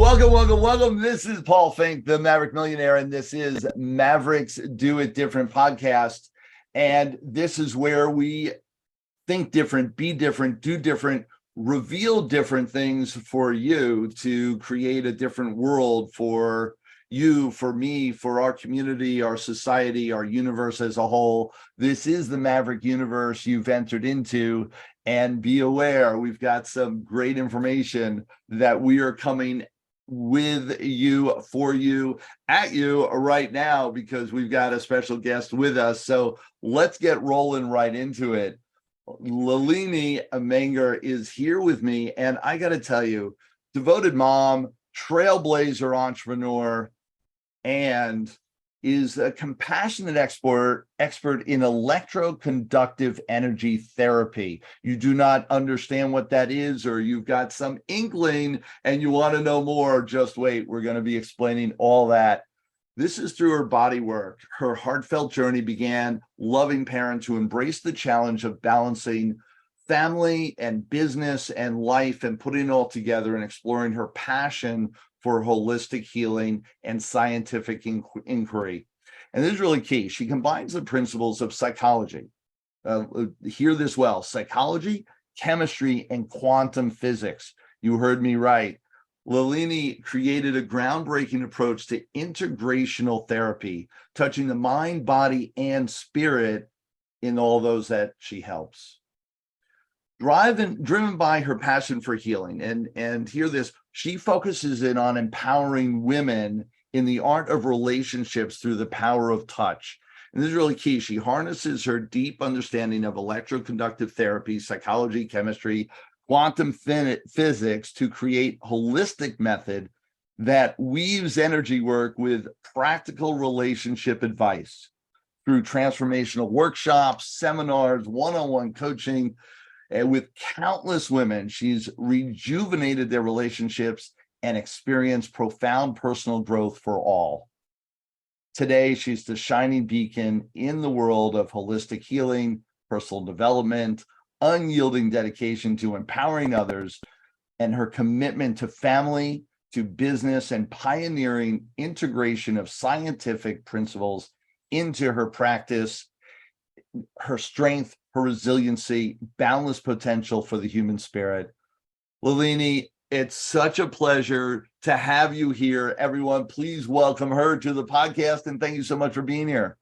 Welcome, welcome, welcome. This is Paul Finck, the Maverick Millionaire, and this is Mavericks Do It Different podcast. And this is where we think different, be different, do different, reveal different things for you to create a different world for you, for me, for our community, our society, our universe as a whole. This is the Maverick universe you've entered into. And be aware, we've got some great information that we are coming with you, for you, at you right now, because we've got a special guest with us. So let's get rolling right into it. Lalini Mangar is here with me, and I got to tell you, devoted mom, trailblazer entrepreneur, and is a compassionate expert in electroconductive energy therapy. You do not understand what that is, or you've got some inkling and you want to know more, just wait. We're going to be explaining all that. This is through her body work. Her heartfelt journey began loving parent to embrace the challenge of balancing family and business and life and putting it all together and exploring her passion for holistic healing and scientific inquiry. And this is really key. She combines the principles of psychology. Hear this well: psychology, chemistry, and quantum physics. You heard me right. Lalini created a groundbreaking approach to integrational therapy, touching the mind, body, and spirit in all those that she helps. Driven by her passion for healing, and hear this, she focuses in on empowering women in the art of relationships through the power of touch. And this is really key. She harnesses her deep understanding of electroconductive therapy, psychology, chemistry, quantum physics to create holistic method that weaves energy work with practical relationship advice through transformational workshops, seminars, one-on-one coaching. And with countless women, she's rejuvenated their relationships and experienced profound personal growth for all. Today, she's the shining beacon in the world of holistic healing, personal development, unyielding dedication to empowering others, and her commitment to family, to business, and pioneering integration of scientific principles into her practice, her strength, her resiliency, boundless potential for the human spirit. Lalini, it's such a pleasure to have you here. Everyone, please welcome her to the podcast, and thank you so much for being here.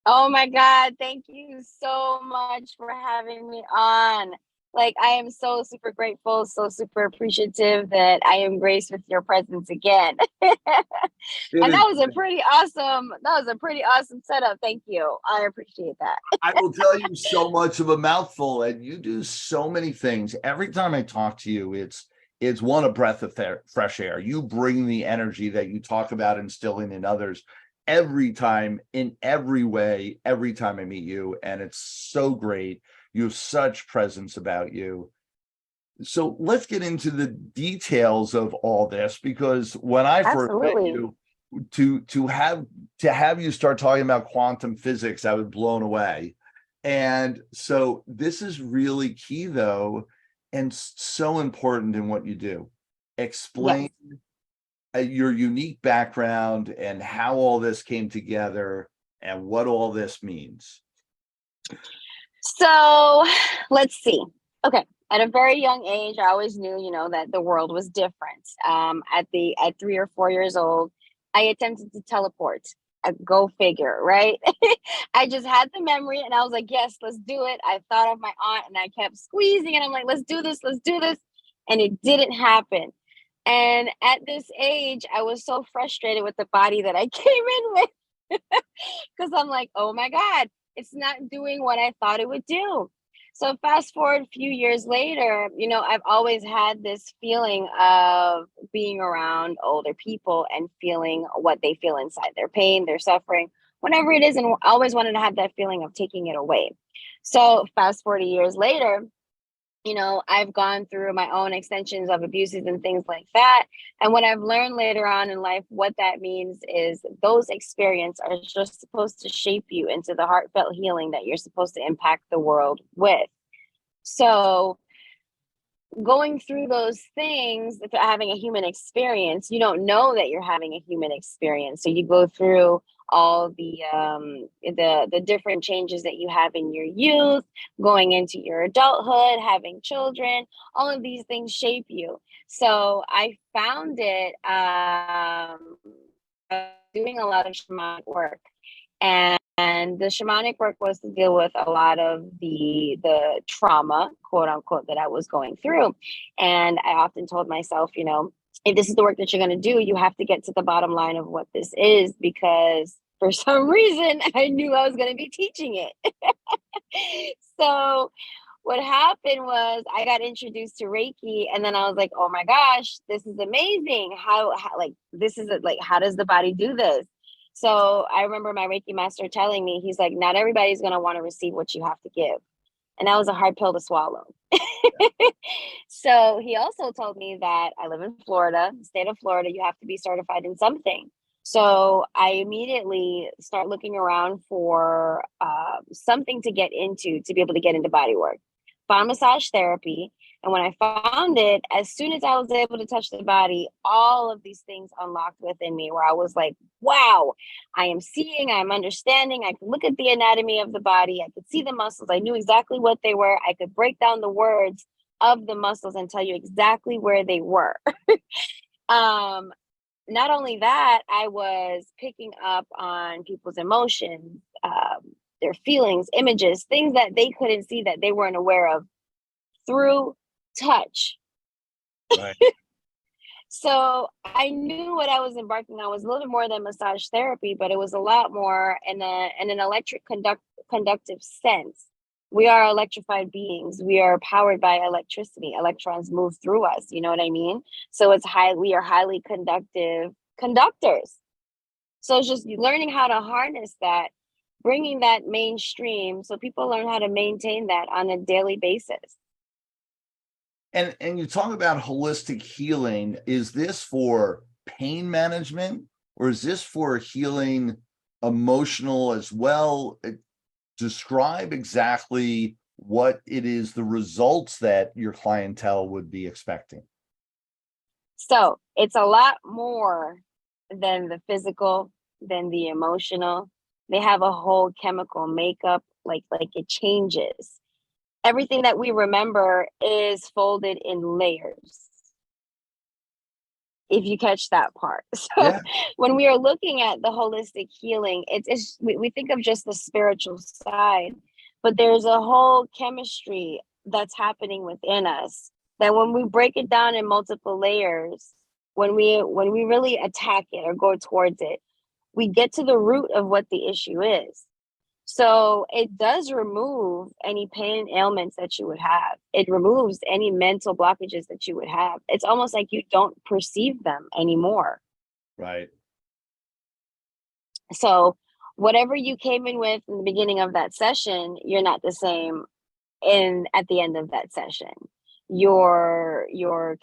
Oh my God, thank you so much for having me on. I am so super grateful, so super appreciative that I am graced with your presence again. And that was a pretty awesome setup. Thank you. I appreciate that. I will tell you, so much of a mouthful, and you do so many things. Every time I talk to you, it's one, a breath of fresh air. You bring the energy that you talk about instilling in others every time, in every way, every time I meet you. And it's so great. You have such presence about you. So let's get into the details of all this, because when I first met you, to have you start talking about quantum physics, I was blown away. And so this is really key, though, and so important in what you do. Explain your unique background and how all this came together and what all this means. So let's see. Okay. At a very young age, I always knew, that the world was different. At 3 or 4 years old, I attempted to teleport. Go figure, right? I just had the memory and I was like, yes, let's do it. I thought of my aunt and I kept squeezing and I'm like, let's do this. And it didn't happen. And at this age, I was so frustrated with the body that I came in with, because I'm like, oh my God, it's not doing what I thought it would do. So fast forward a few years later, I've always had this feeling of being around older people and feeling what they feel inside, their pain, their suffering, whatever it is. And I always wanted to have that feeling of taking it away. So fast forward years later, I've gone through my own extensions of abuses and things like that. And what I've learned later on in life, what that means is those experiences are just supposed to shape you into the heartfelt healing that you're supposed to impact the world with. So going through those things, if you're having a human experience, you don't know that you're having a human experience. So you go through all the different changes that you have in your youth, going into your adulthood, having children, all of these things shape you. So I found it doing a lot of shamanic work. And the shamanic work was to deal with a lot of the trauma, quote unquote, that I was going through. And I often told myself, you know, if this is the work that you're going to do, you have to get to the bottom line of what this is, because for some reason I knew I was going to be teaching it. So what happened was I got introduced to Reiki, and then I was like, oh my gosh, this is amazing. How like, this is like, how does the body do this? So I remember my Reiki master telling me, he's like, not everybody's going to want to receive what you have to give. And that was a hard pill to swallow. So he also told me that I live in Florida, state of Florida, you have to be certified in something. So I immediately start looking around for something to get into, to be able to get into body work. Found massage therapy. And when I found it, as soon as I was able to touch the body, all of these things unlocked within me, where I was like, wow, I am seeing, I'm understanding. I could look at the anatomy of the body. I could see the muscles. I knew exactly what they were. I could break down the words of the muscles and tell you exactly where they were. Not only that, I was picking up on people's emotions, their feelings, images, things that they couldn't see, that they weren't aware of, through touch. Right. So I knew what I was embarking on was a little bit more than massage therapy, but it was a lot more in an electric conductive sense. We are electrified beings. We are powered by electricity. Electrons move through us. You know what I mean? So we are highly conductive conductors. So it's just learning how to harness that, bringing that mainstream, so people learn how to maintain that on a daily basis. And you talk about holistic healing. Is this for pain management, or is this for healing emotional as well? Describe exactly what it is, the results that your clientele would be expecting. So it's a lot more than the physical, than the emotional. They have a whole chemical makeup, like it changes. Everything that we remember is folded in layers, if you catch that part. So Yeah. when we are looking at the holistic healing, we think of just the spiritual side, but there's a whole chemistry that's happening within us, that when we break it down in multiple layers, when we really attack it or go towards it, we get to the root of what the issue is. So it does remove any pain ailments that you would have. It removes any mental blockages that you would have. It's almost like you don't perceive them anymore. Right. So whatever you came in with in the beginning of that session, you're not the same at the end of that session. Your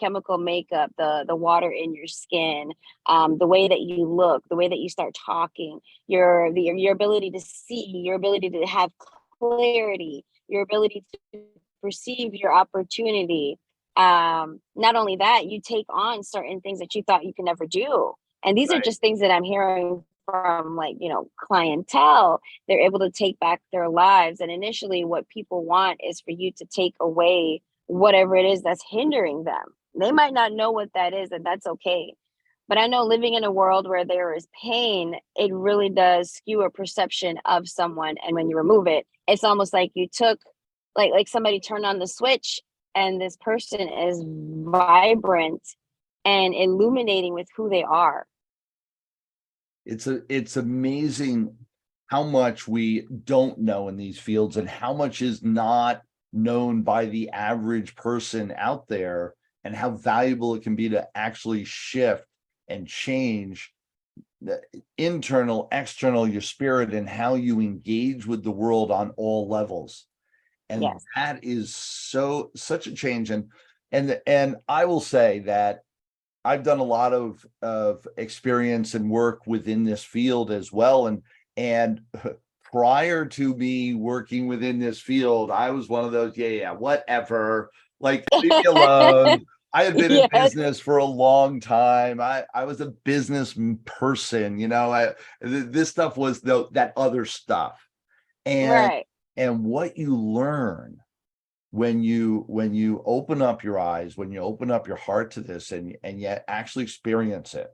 chemical makeup, the water in your skin, the way that you look, the way that you start talking, your ability to see, your ability to have clarity, your ability to perceive your opportunity. Not only that, you take on certain things that you thought you could never do. And these are Right. just things that I'm hearing from, like, clientele. They're able to take back their lives. And initially what people want is for you to take away whatever it is that's hindering them. They might not know what that is, and that's okay. But I know, living in a world where there is pain, it really does skew a perception of someone. And when you remove it, it's almost like you took, like somebody turned on the switch, and this person is vibrant and illuminating with who they are. It's amazing how much we don't know in these fields, and how much is not known by the average person out there, and how valuable it can be to actually shift and change the internal, external, your spirit, and how you engage with the world on all levels. And Yes. that is such a change. And I will say that I've done a lot of experience and work within this field as well. And prior to me working within this field, I was one of those, yeah, whatever, Like, leave me alone. I had been in Yes. business for a long time. I was a business person, this stuff was that other stuff. And Right. what you learn when you open up your eyes, when you open up your heart to this and yet actually experience it,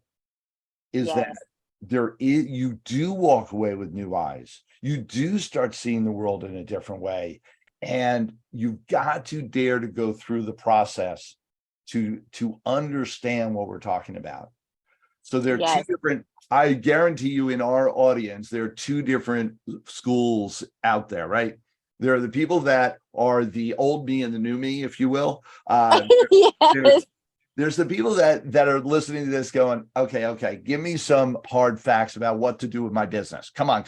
is that Yes. you do walk away with new eyes. You do start seeing the world in a different way. And you've got to dare to go through the process to understand what we're talking about. So there are two Yes. different, I guarantee you in our audience, there are two different schools out there, right? There are the people that are the old me and the new me, if you will. Yes. There's the people that are listening to this going, okay, give me some hard facts about what to do with my business. Come on.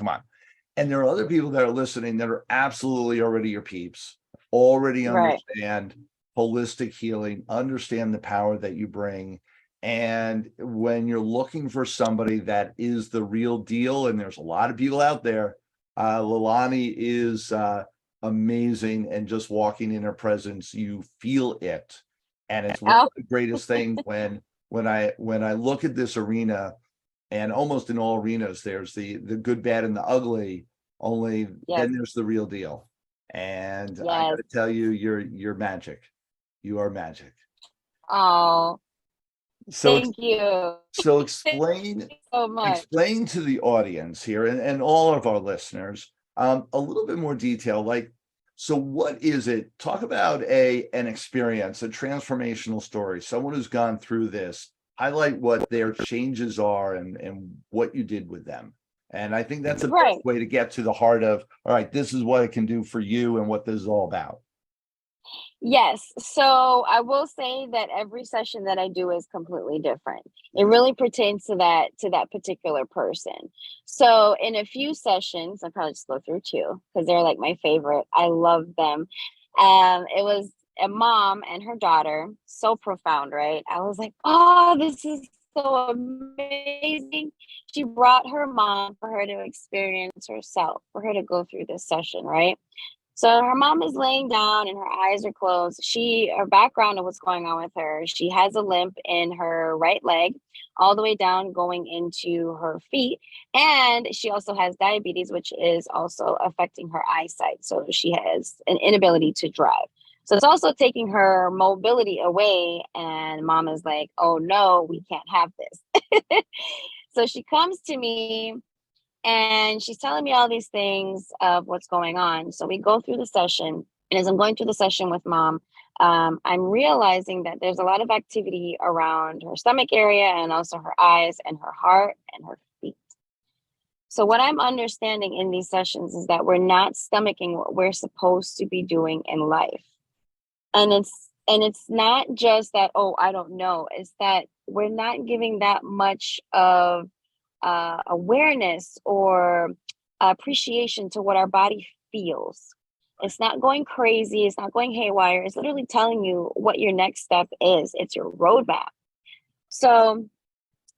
And there are other people that are listening that are absolutely already your peeps, already Right. understand holistic healing, understand the power that you bring. And when you're looking for somebody that is the real deal, and there's a lot of people out there, Lalini is amazing, and just walking in her presence, you feel it. And it's one of Oh, the greatest things when I look at this arena, and almost in all arenas, there's the good, bad, and the ugly. Only yes. then there's the real deal. And I got Yes. to tell you, you're magic. You are magic. Oh, So thank you. so Thank you so much. explain to the audience here and all of our listeners a little bit more detail. Like, so what is it? Talk about an experience, a transformational story, someone who's gone through this. Highlight what their changes are and what you did with them. And I think that's the best Right. way to get to the heart of, all right, this is what it can do for you and what this is all about. Yes. So I will say that every session that I do is completely different. It really pertains to that particular person. So in a few sessions, I'll probably just go through two because they're like my favorite. I love them. It was a mom and her daughter, so profound, right? I was like, oh, this is so amazing. She brought her mom for her to experience herself, for her to go through this session, right? So her mom is laying down and her eyes are closed. Her background of what's going on with her, she has a limp in her right leg, all the way down going into her feet. And she also has diabetes, which is also affecting her eyesight. So she has an inability to drive. So it's also taking her mobility away. And mom is like, oh no, we can't have this. So she comes to me and she's telling me all these things of what's going on. So we go through the session. And as I'm going through the session with mom, I'm realizing that there's a lot of activity around her stomach area and also her eyes and her heart and her feet. So what I'm understanding in these sessions is that we're not stomaching what we're supposed to be doing in life. And it's not just that, oh, I don't know. It's that we're not giving that much of awareness or appreciation to what our body feels. It's not going crazy. It's not going haywire. It's literally telling you what your next step is. It's your roadmap. So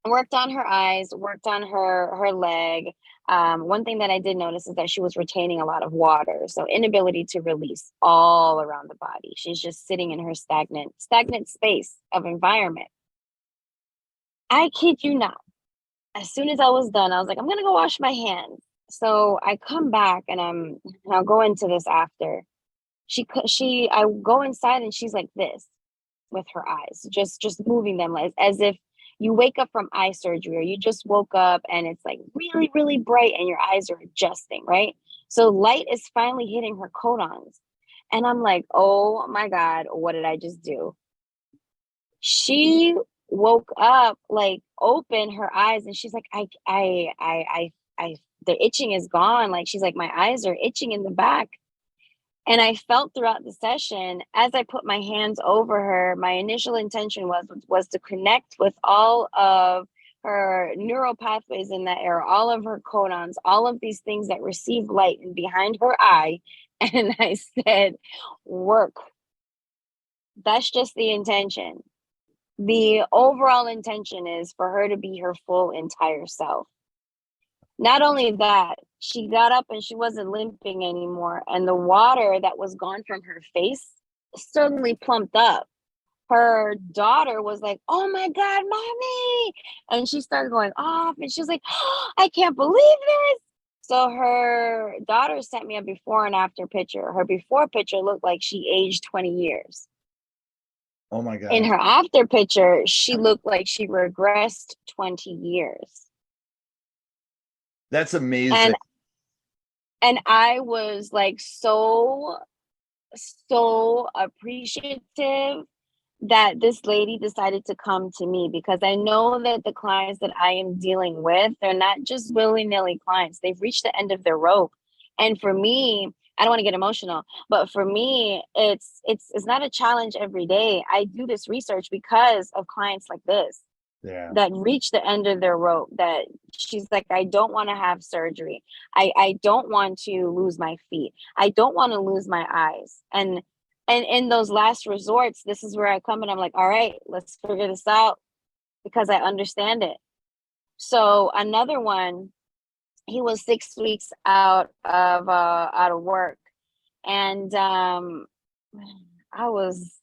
worked on her eyes, worked on her leg. One thing that I did notice is that she was retaining a lot of water, so inability to release all around the body. She's just sitting in her stagnant space of environment. I kid you not. As soon as I was done, I was like, I'm gonna go wash my hands. So I come back and I'll go into this after. I go inside and she's like this with her eyes, just moving them as if you wake up from eye surgery or you just woke up and it's like really, really bright and your eyes are adjusting, right? So light is finally hitting her codons. And I'm like, oh my God, what did I just do? She woke up, like opened her eyes and she's like, I the itching is gone. Like she's like, my eyes are itching in the back. And I felt throughout the session, as I put my hands over her, my initial intention was to connect with all of her neural pathways in that area, all of her codons, all of these things that receive light and behind her eye. And I said, work. That's just the intention. The overall intention is for her to be her full entire self. Not only that, she got up and she wasn't limping anymore. And the water that was gone from her face suddenly plumped up. Her daughter was like, "Oh my God, mommy." And she started going off and she was like, "Oh, I can't believe this." So her daughter sent me a before and after picture. Her before picture looked like she aged 20 years. Oh my In God. her after picture, she looked like she regressed 20 years. That's amazing. And and I was like so appreciative that this lady decided to come to me, because I know that the clients that I am dealing with, they're not just willy-nilly clients. They've reached the end of their rope. And for me, I don't want to get emotional, but for me, it's not a challenge every day. I do this research because of clients like this Yeah. that reach the end of their rope, that she's like, I don't want to have surgery. I don't want to lose my feet. I don't want to lose my eyes. And in those last resorts, this is where I come and I'm like, all right, let's figure this out, because I understand it. So another one, he was 6 weeks out of work. And I was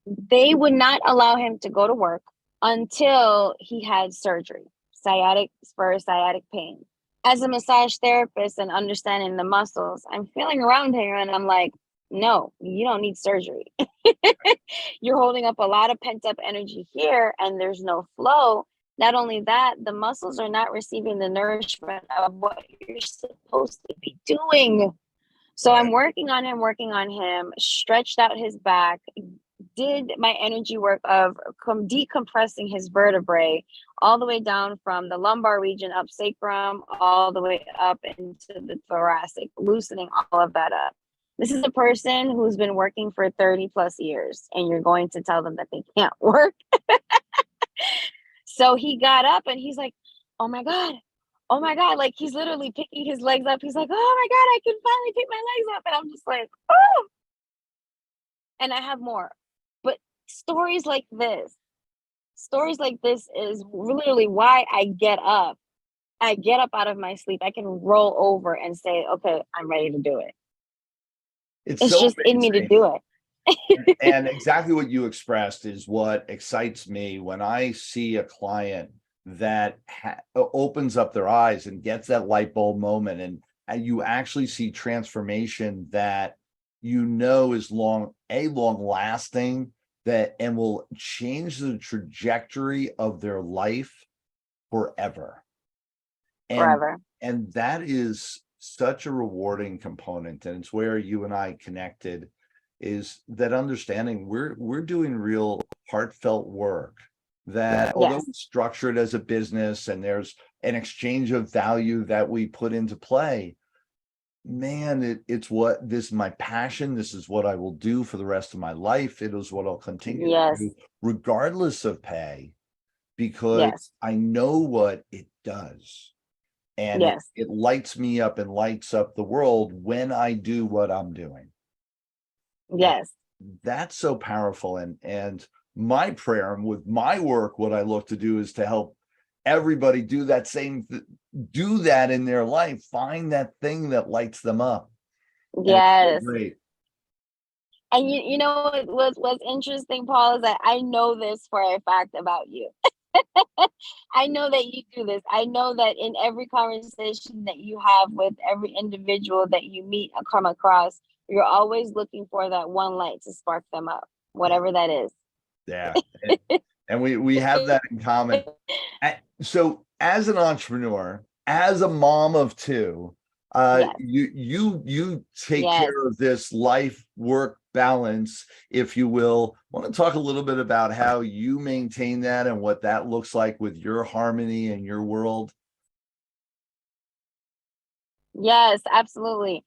they would not allow him to go to work until he had surgery, sciatic pain. As a massage therapist and understanding the muscles, I'm feeling around here and I'm like, no, you don't need surgery. You're holding up a lot of pent up energy here and there's no flow. Not only that, the muscles are not receiving the nourishment of what you're supposed to be doing. So Right. I'm working on him, stretched out his back, did my energy work of decompressing his vertebrae all the way down from the lumbar region up sacrum, all the way up into the thoracic, loosening all of that up. This is a person who's been working for 30 plus years, and you're going to tell them that they can't work. So he got up and he's like, oh my God. Oh my God. Like he's literally picking his legs up. He's like, oh my God, I can finally pick my legs up. And I'm just like, oh. And I have more. But stories like this, stories like this is literally why I get up. I get up out of my sleep. I can roll over and say, okay, I'm ready to do it. It's It's so just in me to amazing. do it. And exactly what you expressed is what excites me when I see a client that opens up their eyes and gets that light bulb moment, and you actually see transformation that is long lasting, that and will change the trajectory of their life forever. And Forever. and that is such a rewarding component, and it's where you and I connected, is that understanding we're doing real heartfelt work, that although Yes. we structure it as a business and there's an exchange of value that we put into play, man, it's what this is my passion. This is what I will do for the rest of my life. It is what I'll continue to Yes. do regardless of pay, because Yes. I know what it does. And Yes. it lights me up and lights up the world when I do what I'm doing. And Yes. that's so powerful. And my prayer, and with my work, what I look to do is to help everybody do that do that in their life, find that thing that lights them up. And it's so Yes. great. And you know what's interesting, Paul, is that I know this for a fact about you. I know that you do this. I know that in every conversation that you have with every individual that you meet or come across, you're always looking for that one light to spark them up, Yeah. whatever that is. Yeah. And we have that in common. So as an entrepreneur, as a mom of two, Yes. you take Yes. care of this life work balance, if you will. Want to talk a little bit about how you maintain that and what that looks like with your harmony and your world? Yes, absolutely.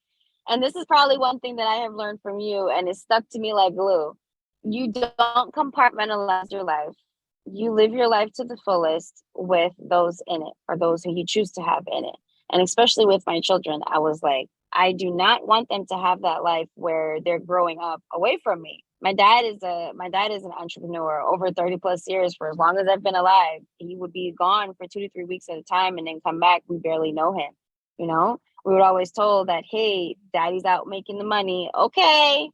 And this is probably one thing that I have learned from you, and it stuck to me like glue. You don't compartmentalize your life. You live your life to the fullest with those in it, or those who you choose to have in it. And especially with my children, I was like, I do not want them to have that life where they're growing up away from me. My dad is an entrepreneur over 30 plus years. For as long as I've been alive, he would be gone for 2 to 3 weeks at a time and then come back. We barely know him, you know? We were always told that, hey, daddy's out making the money. Okay,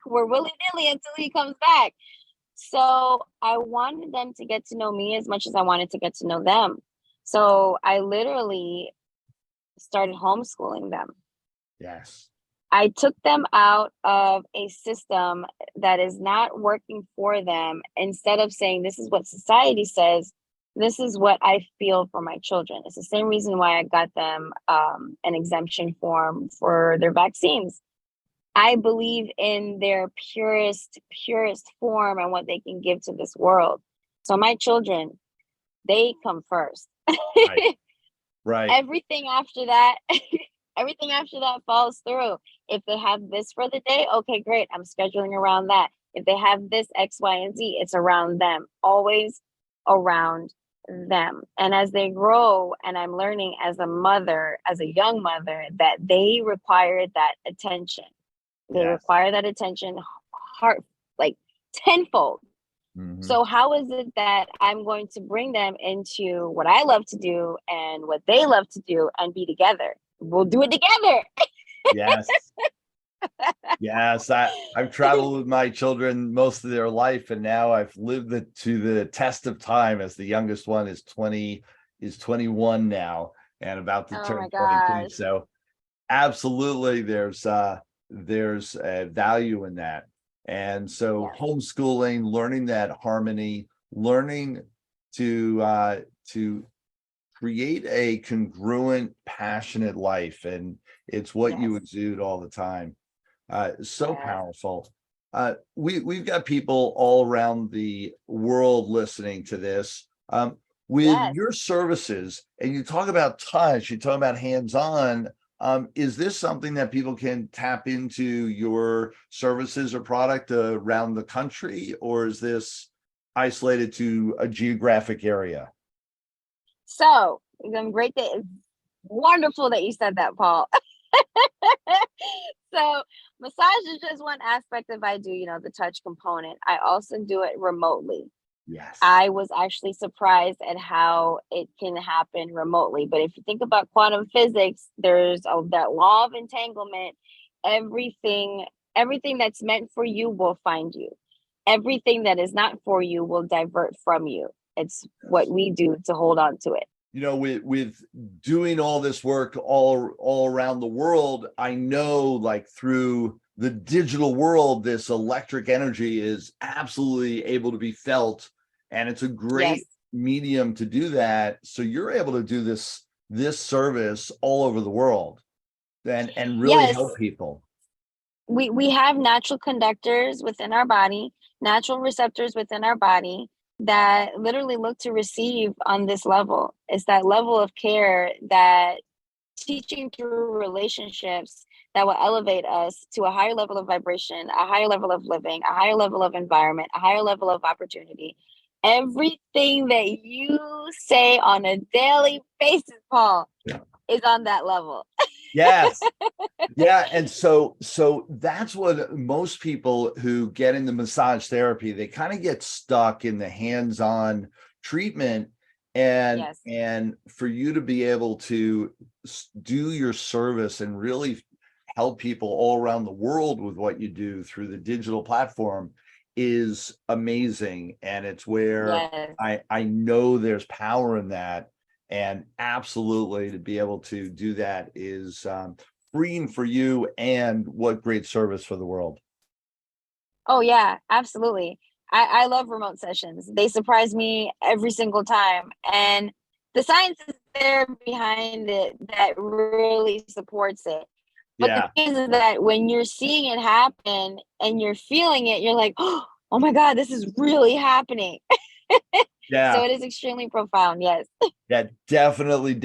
We're willy-nilly until he comes back. So I wanted them to get to know me as much as I wanted to get to know them. So I literally started homeschooling them. Yes. I took them out of a system that is not working for them. Instead of saying, this is what society says, this is what I feel for my children. It's the same reason why I got them an exemption form for their vaccines. I believe in their purest form and what they can give to this world. So my children, they come first. Right. Right. Everything after that, everything after that falls through. If they have this for the day, okay, great. I'm scheduling around that. If they have this X, Y, and Z, it's around them. Always around them. And as they grow, and I'm learning as a mother, as a young mother, that they require that attention. They Yes. require that attention heart like tenfold. Mhm. So how is it that I'm going to bring them into what I love to do and what they love to do and be together? We'll do it together. Yes. Yes. I've traveled with my children most of their life, and now I've lived it to the test of time, as the youngest one is 21 now and about to Oh turn my 22. gosh. So absolutely there's value in that. And so Yes. homeschooling, learning that harmony, learning to create a congruent, passionate life, and it's what you Yes. exude all the time. So Yes. powerful. We've got people all around the world listening to this. With Yes. your services, and you talk about touch, you talk about hands-on. Is this something that people can tap into your services or product around the country, or is this isolated to a geographic area? So I'm great that it's wonderful that you said that, Paul. So massage is just one aspect of I do, the touch component. I also do it remotely. Yes. I was actually surprised at how it can happen remotely. But if you think about quantum physics, there's that law of entanglement. Everything, everything that's meant for you will find you. Everything that is not for you will divert from you. It's what we do to hold on to it. With doing all this work all around the world, I know, like, through the digital world, this electric energy is absolutely able to be felt, and it's a Yes. great medium to do that. So you're able to do this service all over the world and really Yes. help people. We have natural conductors within our body, natural receptors within our body that literally look to receive on this level. It's that level of care, that teaching through relationships that will elevate us to a higher level of vibration, a higher level of living, a higher level of environment, a higher level of opportunity. Everything that you say on a daily basis, Paul, Yeah. is on that level. Yes. Yeah, and so that's what most people who get into massage therapy, they kind of get stuck in the hands-on treatment, and Yes. and for you to be able to do your service and really help people all around the world with what you do through the digital platform is amazing. And it's where Yes. I know there's power in that, and absolutely to be able to do that is freeing for you, and what great service for the world. Oh yeah, absolutely. I love remote sessions. They surprise me every single time. And the science is there behind it that really supports it. But the Yeah, thing is that when you're seeing it happen and you're feeling it, you're like, oh my God, this is really happening. So yeah, it is extremely profound. Yes. yeah, definitely.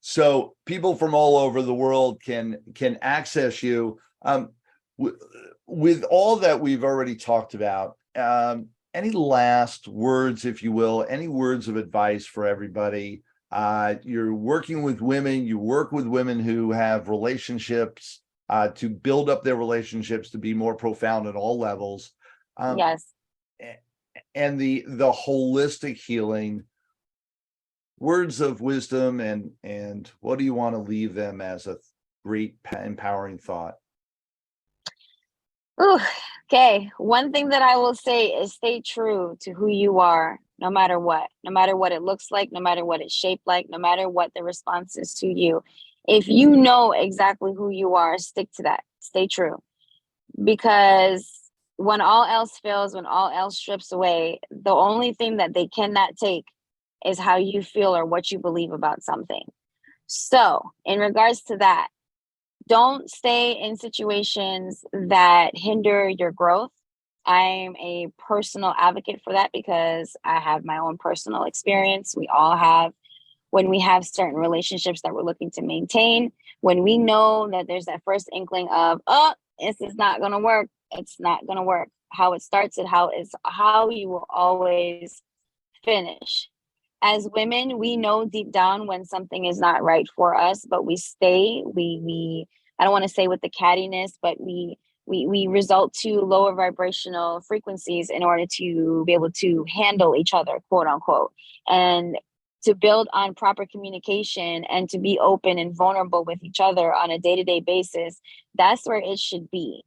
So people from all over the world can access you. With all that we've already talked about, any last words, if you will, any words of advice for everybody? You're working with women, you work with women who have relationships, to build up their relationships to be more profound at all levels. Um, Yes. and the holistic healing, words of wisdom, and what do you want to leave them as a great empowering thought? Ooh, okay. One thing that I will say is stay true to who you are, no matter what it looks like, no matter what it's shaped like, no matter what the response is to you. If you know exactly who you are, stick to that. Stay true. Because when all else fails, when all else strips away, the only thing that they cannot take is how you feel or what you believe about something. So, in regards to that, don't stay in situations that hinder your growth. I'm a personal advocate for that because I have my own personal experience. We all have. When we have certain relationships that we're looking to maintain, when we know that there's that first inkling of, oh, this is not going to work, it's not going to work. How it starts and how you will always finish. As women, we know deep down when something is not right for us, but we stay. We I don't want to say with the cattiness, but we result to lower vibrational frequencies in order to be able to handle each other, quote unquote, and to build on proper communication and to be open and vulnerable with each other on a day-to-day basis. That's where it should be.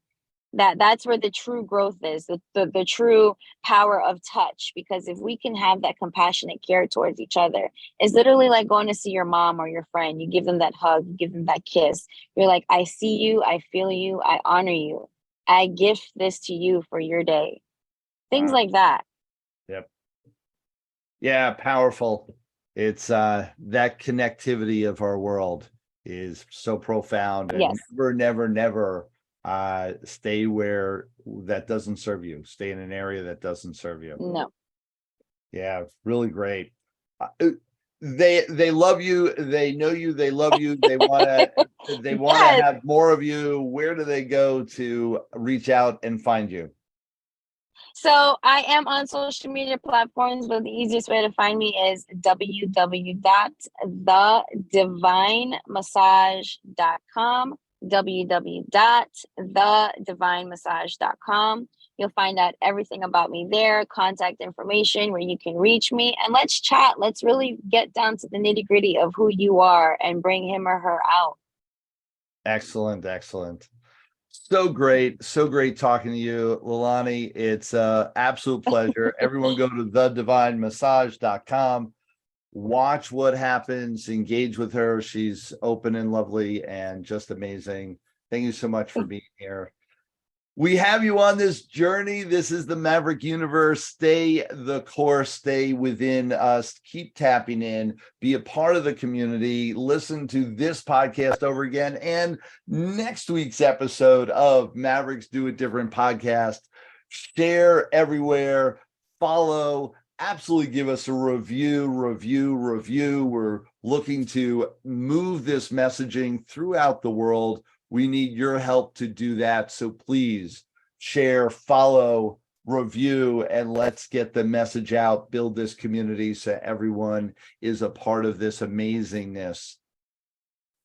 That's where the true growth is, the true power of touch. Because if we can have that compassionate care towards each other, it's literally like going to see your mom or your friend. You give them that hug, you give them that kiss. You're like, I see you, I feel you, I honor you, I gift this to you for your day. Things Wow. like that. Yep. Yeah, powerful. It's that connectivity of our world is so profound, and Yes. never stay where that doesn't serve you. Stay in an area that doesn't serve you. No. Yeah, really great. They love you, they know you, they love you, they want to Yes. have more of you. Where do they go to reach out and find you? So I am on social media platforms, but the easiest way to find me is www.thedivinemassage.com. www.thedivinemassage.com. You'll find out everything about me there, contact information where you can reach me, and let's chat. Let's really get down to the nitty gritty of who you are and bring him or her out. Excellent, excellent. So great talking to you, Lalini. It's an absolute pleasure. Everyone go to thedivinemassage.com. Watch what happens, engage with her. She's open and lovely and just amazing. Thank you so much for being here. We have you on this journey. This is the Maverick universe. Stay the course, stay within us, keep tapping in, be a part of the community, listen to this podcast over again and next week's episode of Mavericks Do It Different podcast. Share everywhere, follow, absolutely give us a review. We're looking to move this messaging throughout the world. We need your help to do that. So please share, follow, review, and let's get the message out, build this community so everyone is a part of this amazingness.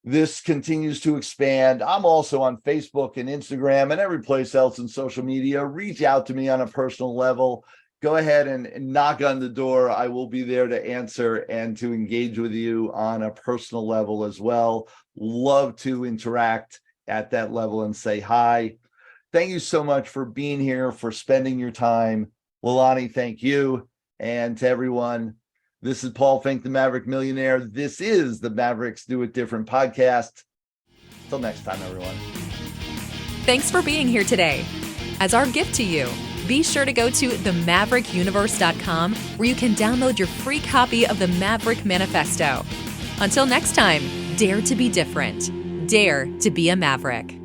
This continues to expand. I'm also on Facebook and Instagram and every place else in social media. Reach out to me on a personal level. Go ahead and knock on the door. I will be there to answer and to engage with you on a personal level as well. Love to interact at that level and say hi. Thank you so much for being here, for spending your time. Lalini, thank you. And to everyone, this is Paul Finck, the Maverick Millionaire. This is the Mavericks Do It Different podcast. Till next time, everyone. Thanks for being here today. As our gift to you, be sure to go to themaverickuniverse.com where you can download your free copy of the Maverick Manifesto. Until next time, dare to be different. Dare to be a Maverick.